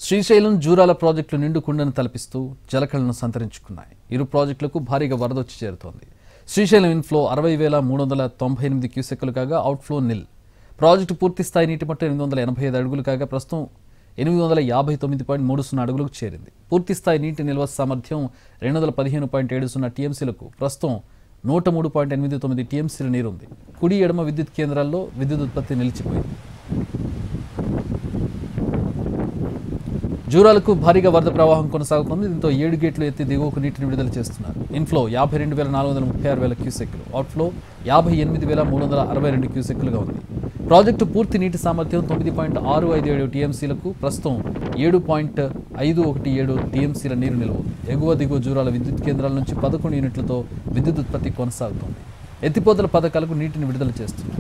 శ్రీశైలం జూరాల ప్రాజెక్టులు నిండు కుండను తలపిస్తూ జలకళను సంతరించుకున్నాయి. ఇరు ప్రాజెక్టులకు భారీగా వరదొచ్చి చేరుతోంది. శ్రీశైలం ఇన్ఫ్లో 60,398 క్యూసెక్కులు కాగా అవుట్ఫ్లో నిల్. ప్రాజెక్టు పూర్తి స్థాయి నీటి మట్టం 885 అడుగులు కాగా ప్రస్తుతం 859.30 అడుగులకు చేరింది. పూర్తి స్థాయి నీటి నిల్వ సామర్థ్యం 215.70 టీఎంసీలకు ప్రస్తుతం 103.89 టీఎంసీల నీరుంది. కుడి ఎడమ విద్యుత్ కేంద్రాల్లో విద్యుత్ ఉత్పత్తి నిలిచిపోయింది. జూరాలకు భారీగా వరద ప్రవాహం కొనసాగుతోంది. దీంతో 7 గేట్లు ఎత్తి దిగువకు నీటిని విడుదల చేస్తున్నారు. ఇన్ఫ్లో 52,436 క్యూసెక్కులు, అవుట్ఫ్లో 58,362 క్యూసెక్కులుగా ఉంది. ప్రాజెక్టు పూర్తి నీటి సామర్థ్యం 9.657 టీఎంసీలకు ప్రస్తుతం 7.517 టీఎంసీల నీరు నిల్వ ఉంది. ఎగువ దిగువ జూరాల విద్యుత్ కేంద్రాల నుంచి 11 యూనిట్లతో విద్యుత్ ఉత్పత్తి కొనసాగుతోంది. ఎత్తిపోతల పథకాలకు నీటిని విడుదల చేస్తున్నారు.